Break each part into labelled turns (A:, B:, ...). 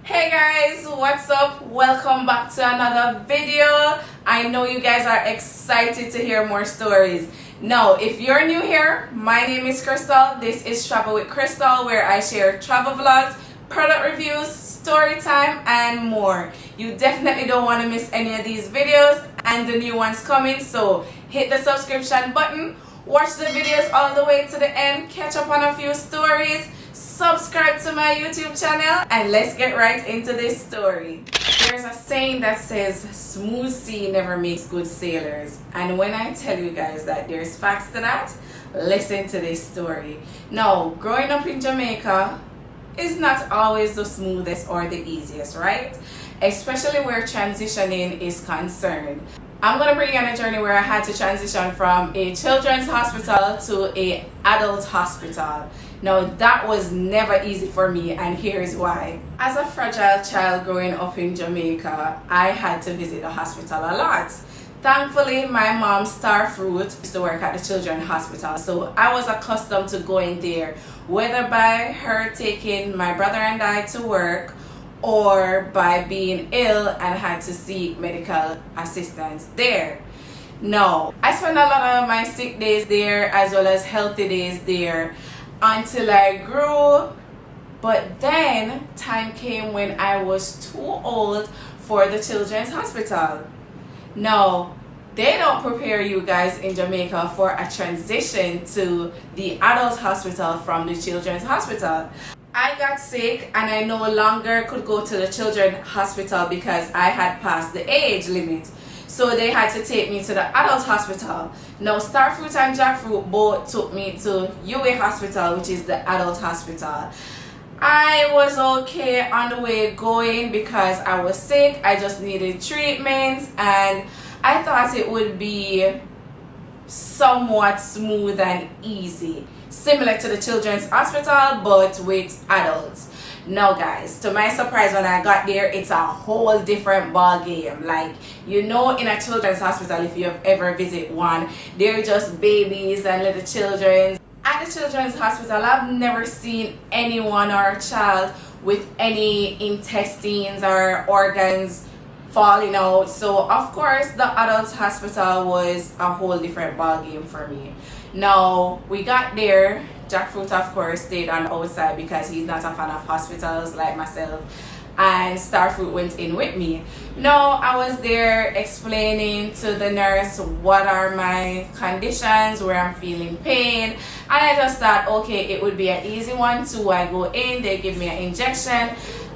A: Hey guys, what's up? Welcome back to another video. I know you guys are excited to hear more stories. Now, if you're new here, my name is Crystal. This is Travel with Crystal, where I share travel vlogs, product reviews, story time, and more. You definitely don't want to miss any of these videos and the new ones coming, so hit the subscription button, watch the videos all the way to the end, catch up on a few stories, subscribe to my YouTube channel, and let's get right into this story. There's a saying that says smooth sea never makes good sailors, and when I tell you guys that there's facts to that, listen to this story. Now, growing up in Jamaica is not always the smoothest or the easiest, right? Especially where transitioning is concerned. I'm going to bring you on a journey where I had to transition from a children's hospital to an adult hospital. Now, that was never easy for me, and here's why. As a fragile child growing up in Jamaica, I had to visit the hospital a lot. Thankfully, my mom, Starfruit, used to work at the children's hospital, so I was accustomed to going there, whether by her taking my brother and I to work or by being ill and had to seek medical assistance there. No, I spent a lot of my sick days there as well as healthy days there until I grew, but then time came when I was too old for the children's hospital. No, they don't prepare you guys in Jamaica for a transition to the adult hospital from the children's hospital. I got sick and I no longer could go to the children's hospital because I had passed the age limit. So they had to take me to the adult hospital. Now, Starfruit and Jackfruit both took me to UA Hospital, which is the adult hospital. I was okay on the way going because I was sick. I just needed treatments and I thought it would be somewhat smooth and easy, similar to the children's hospital but with adults. Now guys, to my surprise, when I got there, it's a whole different ball game. Like, you know, in a children's hospital, if you have ever visited one, they're just babies and little children. At the children's hospital, I've never seen anyone or a child with any intestines or organs falling out. So of course the adult hospital was a whole different ball game for me. Now we got there. Jackfruit of course stayed on the outside because he's not a fan of hospitals like myself, and Starfruit went in with me. Now I was there explaining to the nurse what are my conditions, where I'm feeling pain, and I just thought, okay, it would be an easy one too. I go in, they give me an injection,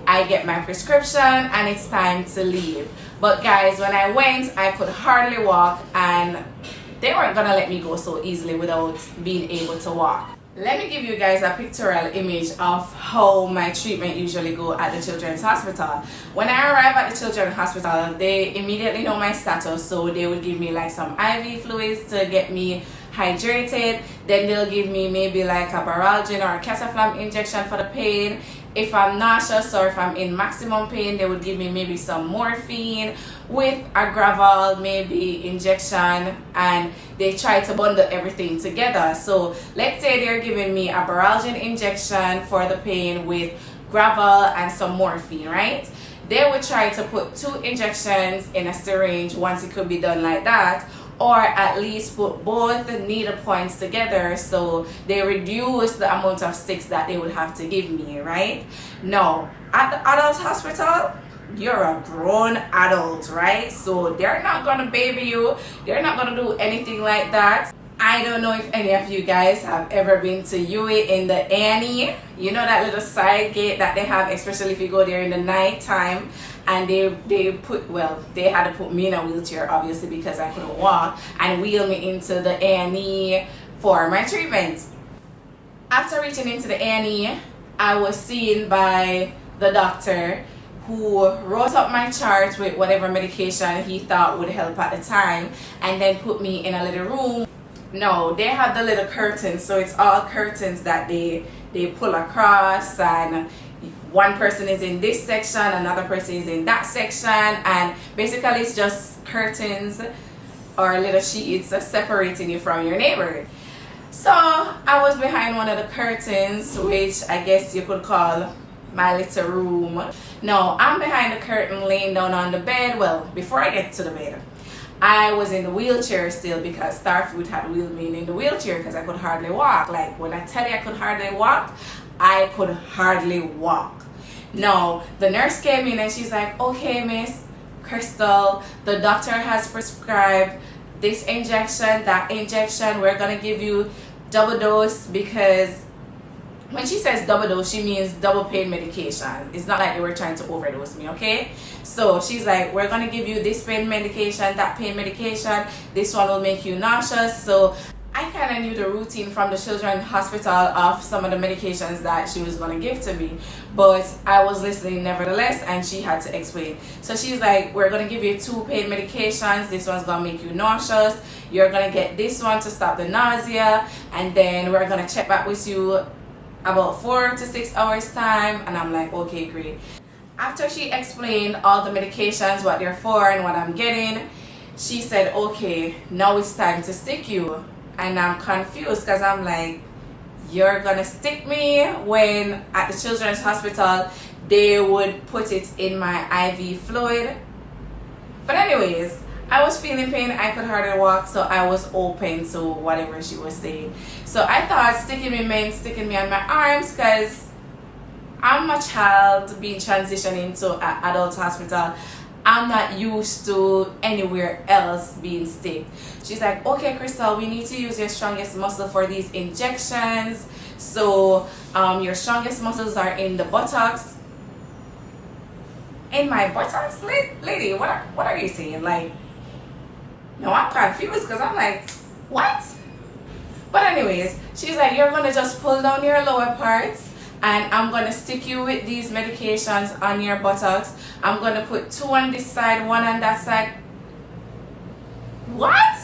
A: I get my prescription, and it's time to leave. But guys, when I went, I could hardly walk, and they weren't gonna let me go so easily without being able to walk. Let me give you guys a pictorial image of how my treatment usually go at the children's hospital. When I arrive at the children's hospital, they immediately know my status, so they would give me like some IV fluids to get me hydrated. Then they'll give me maybe like a Baralgin or a Cataflam injection for the pain. If I'm nauseous or if I'm in maximum pain, they would give me maybe some morphine with a gravel maybe injection, and they try to bundle everything together. So let's say they're giving me a Baralgin injection for the pain with gravel and some morphine, right? They would try to put 2 injections in a syringe once it could be done like that, or at least put both the needle points together so they reduce the amount of sticks that they would have to give me, right? Now, at the adult hospital, you're a grown adult, right? So they're not gonna baby you, they're not gonna do anything like that. I don't know if any of you guys have ever been to UA in the A&E. You know that little side gate that they have, especially if you go there in the night time, and they had to put me in a wheelchair obviously because I couldn't walk, and wheel me into the A&E for my treatment. After reaching into the A&E, I was seen by the doctor who wrote up my chart with whatever medication he thought would help at the time, and then put me in a little room. No, they have the little curtains, so it's all curtains that they pull across, and one person is in this section, another person is in that section, and basically it's just curtains or little sheets separating you from your neighbor. So I was behind one of the curtains, which I guess you could call my little room. Now, I'm behind the curtain laying down on the bed. Well, before I get to the bed, I was in the wheelchair still because Starfood had wheeled me in the wheelchair because I could hardly walk. Like, when I tell you I could hardly walk, I could hardly walk. Now, the nurse came in and she's like, okay, Miss Crystal, the doctor has prescribed this injection, that injection. We're going to give you double dose, because when she says double dose, she means double pain medication. It's not like they were trying to overdose me, okay? So she's like, we're gonna give you this pain medication, that pain medication. This one will make you nauseous. So I kind of knew the routine from the children's hospital of some of the medications that she was gonna give to me, but I was listening nevertheless, and she had to explain. So she's like, we're gonna give you 2 pain medications. This one's gonna make you nauseous. You're gonna get this one to stop the nausea, and then we're gonna check back with you about 4 to 6 hours time. And I'm like, okay, great. After she explained all the medications, what they're for and what I'm getting, she said, okay, now it's time to stick you. And I'm confused because I'm like, you're gonna stick me when at the children's hospital they would put it in my IV fluid? But anyways, I was feeling pain, I could hardly walk, so I was open to whatever she was saying. So I thought sticking me meant sticking me on my arms, because I'm a child being transitioned into an adult hospital. I'm not used to anywhere else being sticked. She's like, okay, Crystal, we need to use your strongest muscle for these injections. So your strongest muscles are in the buttocks. In my buttocks? Lady, what are you saying? Like, no, I'm confused because I'm like, what? But anyways, she's like, you're gonna just pull down your lower parts, and I'm gonna stick you with these medications on your buttocks. I'm gonna put 2 on this side, 1 on that side. What?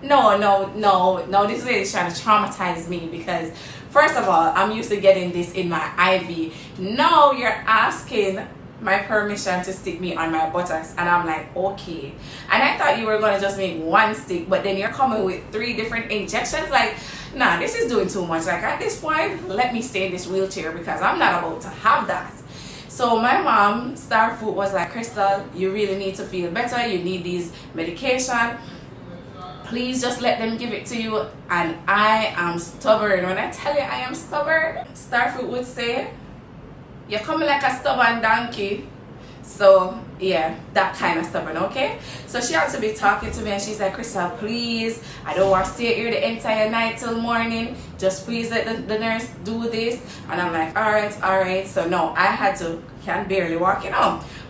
A: No, this lady's trying to traumatize me, because first of all, I'm used to getting this in my IV. No, you're asking my permission to stick me on my buttocks, and I'm like, okay. And I thought you were gonna just make 1 stick, but then you're coming with 3 different injections. Like, nah, this is doing too much. Like, at this point, let me stay in this wheelchair, because I'm not about to have that. So my mom, Starfood, was like, Crystal, you really need to feel better. You need these medication. Please just let them give it to you. And I am stubborn. When I tell you I am stubborn, Starfood would say, you're coming like a stubborn donkey. So yeah, that kind of stubborn, okay? So she had to be talking to me, and she's like, Crystal, please, I don't want to stay here the entire night till morning. Just please let the nurse do this. And I'm like, all right. So no, I had to, can barely walk,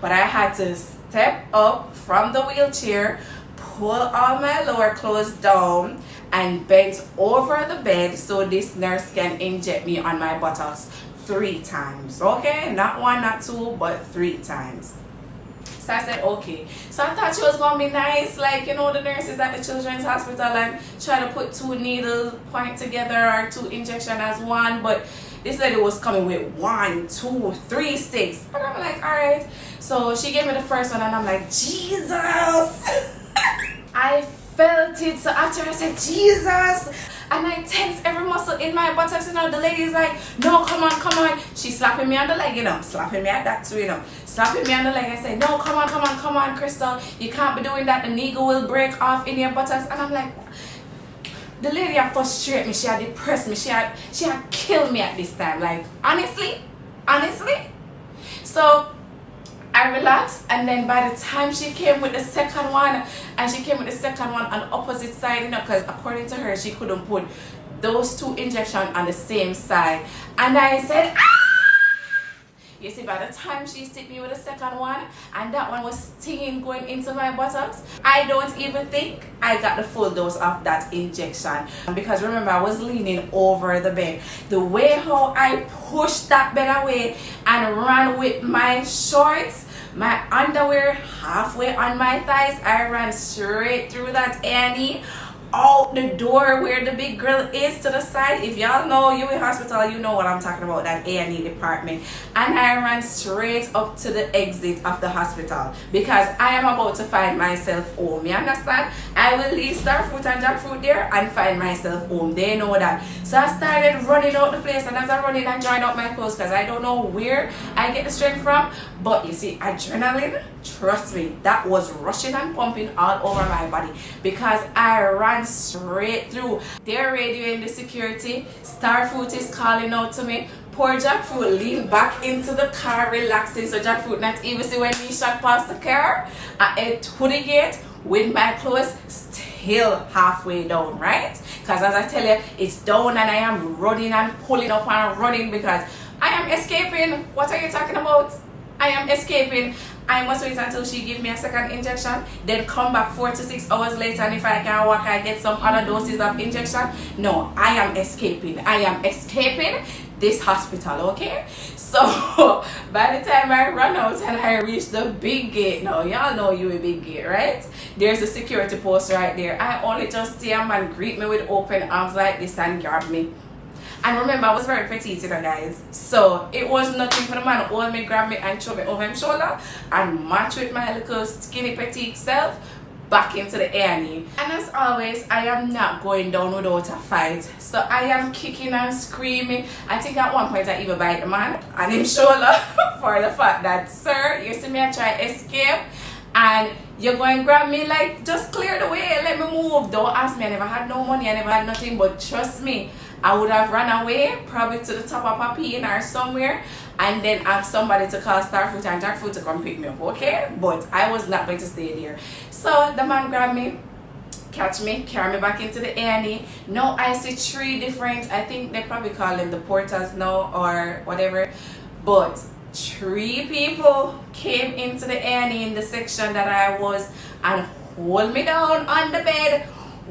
A: but I had to step up from the wheelchair, pull all my lower clothes down, and bend over the bed so this nurse can inject me on my buttocks 3 times, okay? Not 1, not 2, but 3 times. So I said, okay. So I thought she was gonna be nice, like, the nurses at the children's hospital, and try to put 2 needles point together, or 2 injections as 1. But this lady was coming with 1, 2, 3 sticks. But I'm like, all right. So she gave me the first one, and I'm like, Jesus. I felt it. So after I said, Jesus, and I tense every muscle in my buttocks, the lady's like, no, come on. She's slapping me on the leg, slapping me at that too, slapping me on the leg. I said, no, come on, Crystal, you can't be doing that. The needle will break off in your buttocks. And I'm like, the lady had frustrated me. She had depressed me. She had killed me at this time. Like, honestly. So I relaxed, and then by the time she came with the second one, and she came with the second one on the opposite side, because according to her, she couldn't put those 2 injections on the same side. And I said, ah! You see, by the time she stick me with the second one, and that one was stinging going into my buttocks, I don't even think I got the full dose of that injection. Because remember, I was leaning over the bed. The way how I pushed that bed away and ran with my shorts, my underwear halfway on my thighs, I ran straight through that Annie, out the door where the big grill is to the side. If y'all know UA Hospital, you know what I'm talking about, that A&E department. And I ran straight up to the exit of the hospital because I am about to find myself home. You understand? I will leave Starfruit and Jackfruit there and find myself home. They know that. So I started running out the place, and as I run in, I join up my clothes because I don't know where I get the strength from. But you see, adrenaline, trust me, that was rushing and pumping all over my body because I ran straight through. They're radioing the security. Starfruit is calling out to me. Poor Jackfruit leaned back into the car relaxing, so Jackfruit not even see when me shot past the car. I head to the gate with my clothes still halfway down, right? Because as I tell you, it's down and I am running and pulling up and running because I am escaping. What are you talking about? I am escaping. I must wait until she give me a second injection, then come back 4 to 6 hours later, and if I can walk, I get some other doses of injection. No, I am escaping. I am escaping this hospital, okay? So by the time I run out and I reach the big gate, now y'all know you a big gate, right? There's a security post right there. I only just see a man greet me with open arms like this and grab me. And remember, I was very petite, you know, guys. So it was nothing for the man to hold me, grab me, and throw me over his shoulder and match with my little skinny petite self back into the A&E. And as always, I am not going down without a fight. So I am kicking and screaming. I think at one point I even bite the man on his shoulder for the fact that, sir, you see me I try escape and you're going to grab me, like, just clear the way, let me move. Don't ask me, I never had no money, I never had nothing, but trust me, I would have run away, probably to the top of a pin or somewhere, and then ask somebody to call Starfruit and Jackfruit to come pick me up, okay? But I was not going to stay there. So the man grabbed me, catch me, carry me back into the A&E. Now I see 3 different, I think they probably call them the porters now or whatever, but 3 people came into the A&E in the section that I was and hold me down on the bed,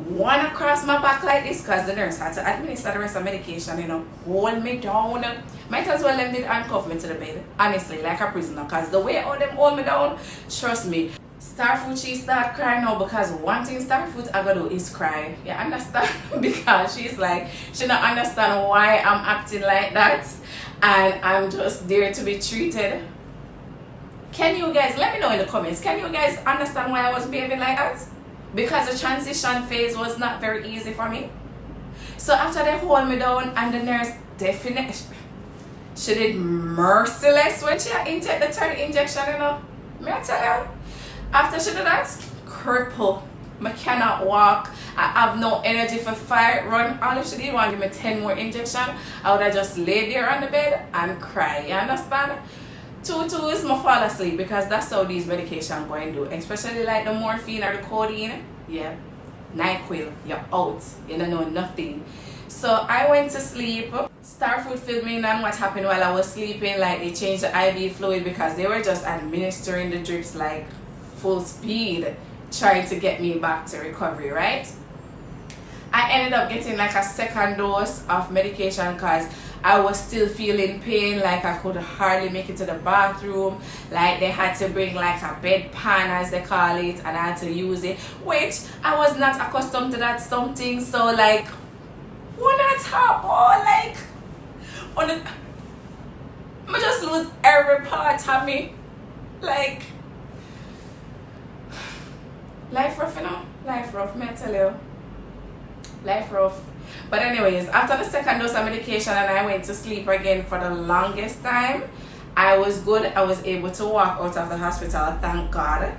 A: one across my back like this because the nurse had to administer the rest of medication, you know, hold me down. Might as well them did handcuff me to the bed, honestly, like a prisoner, because the way how them hold me down, trust me. Starfruit, she start crying now because one thing Starfruit I gotta do is cry. You understand? Because she's like, she don't understand why I'm acting like that and I'm just there to be treated. Can you guys, let me know in the comments, can you guys understand why I was behaving like that? Because the transition phase was not very easy for me. So after they hold me down and the nurse definitely, she did merciless when she inject the 3rd injection, you know. May I tell you? After she did that, cripple. I cannot walk. I have no energy for fight, run. All if she did want to give me 10 more injections, I would have just laid there on the bed and cry. You understand? 2 is my fall asleep because that's how these medications go and do. Especially like the morphine or the codeine. Yeah. NyQuil. You're out. You don't know nothing. So I went to sleep. Starfruit filled me in on what happened while I was sleeping. Like they changed the IV fluid because they were just administering the drips like full speed, trying to get me back to recovery, right? I ended up getting like a 2nd dose of medication because I was still feeling pain, like I could hardly make it to the bathroom, like they had to bring like a bedpan as they call it and I had to use it, which I was not accustomed to that something. So like, when I talk, like on the, I just lose every part of me, like life rough, you know, life rough, may I tell you, life rough. But anyways, after the 2nd dose of medication and I went to sleep again for the longest time, I was good. I was able to walk out of the hospital, thank God.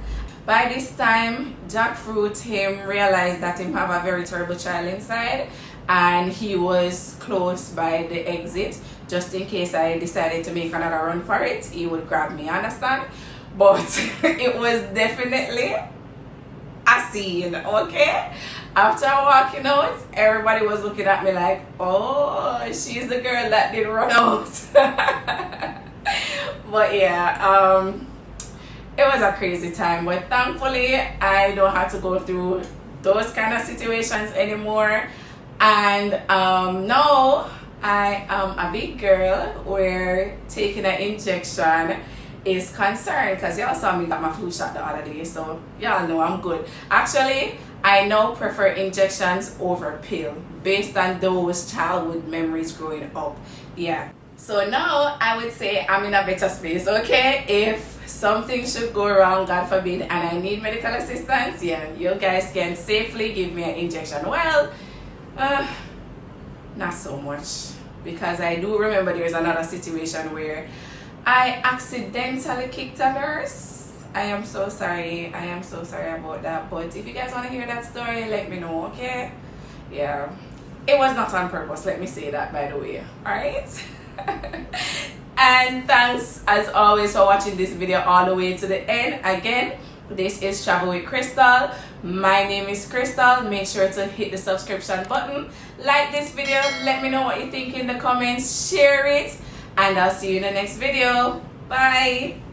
A: By this time, Jackfruit, him realized that him have a very terrible child inside and he was close by the exit. Just in case I decided to make another run for it, he would grab me, understand? But it was definitely a scene, okay? After walking out, everybody was looking at me like, oh, she's the girl that did run out. But yeah, it was a crazy time, but thankfully I don't have to go through those kind of situations anymore. And now I am a big girl where taking an injection is concerned, because y'all saw me got my flu shot the other day, so y'all know I'm good. Actually, I now prefer injections over pill based on those childhood memories growing up. Yeah. So now I would say I'm in a better space, okay? If something should go wrong, God forbid, and I need medical assistance, yeah, you guys can safely give me an injection. Well, not so much, because I do remember there's another situation where I accidentally kicked a nurse. I am so sorry. I am so sorry about that. But if you guys want to hear that story, let me know, okay? Yeah. It was not on purpose. Let me say that, by the way. Alright? And thanks, as always, for watching this video all the way to the end. Again, this is Travel with Crystal. My name is Crystal. Make sure to hit the subscription button. Like this video. Let me know what you think in the comments. Share it. And I'll see you in the next video. Bye.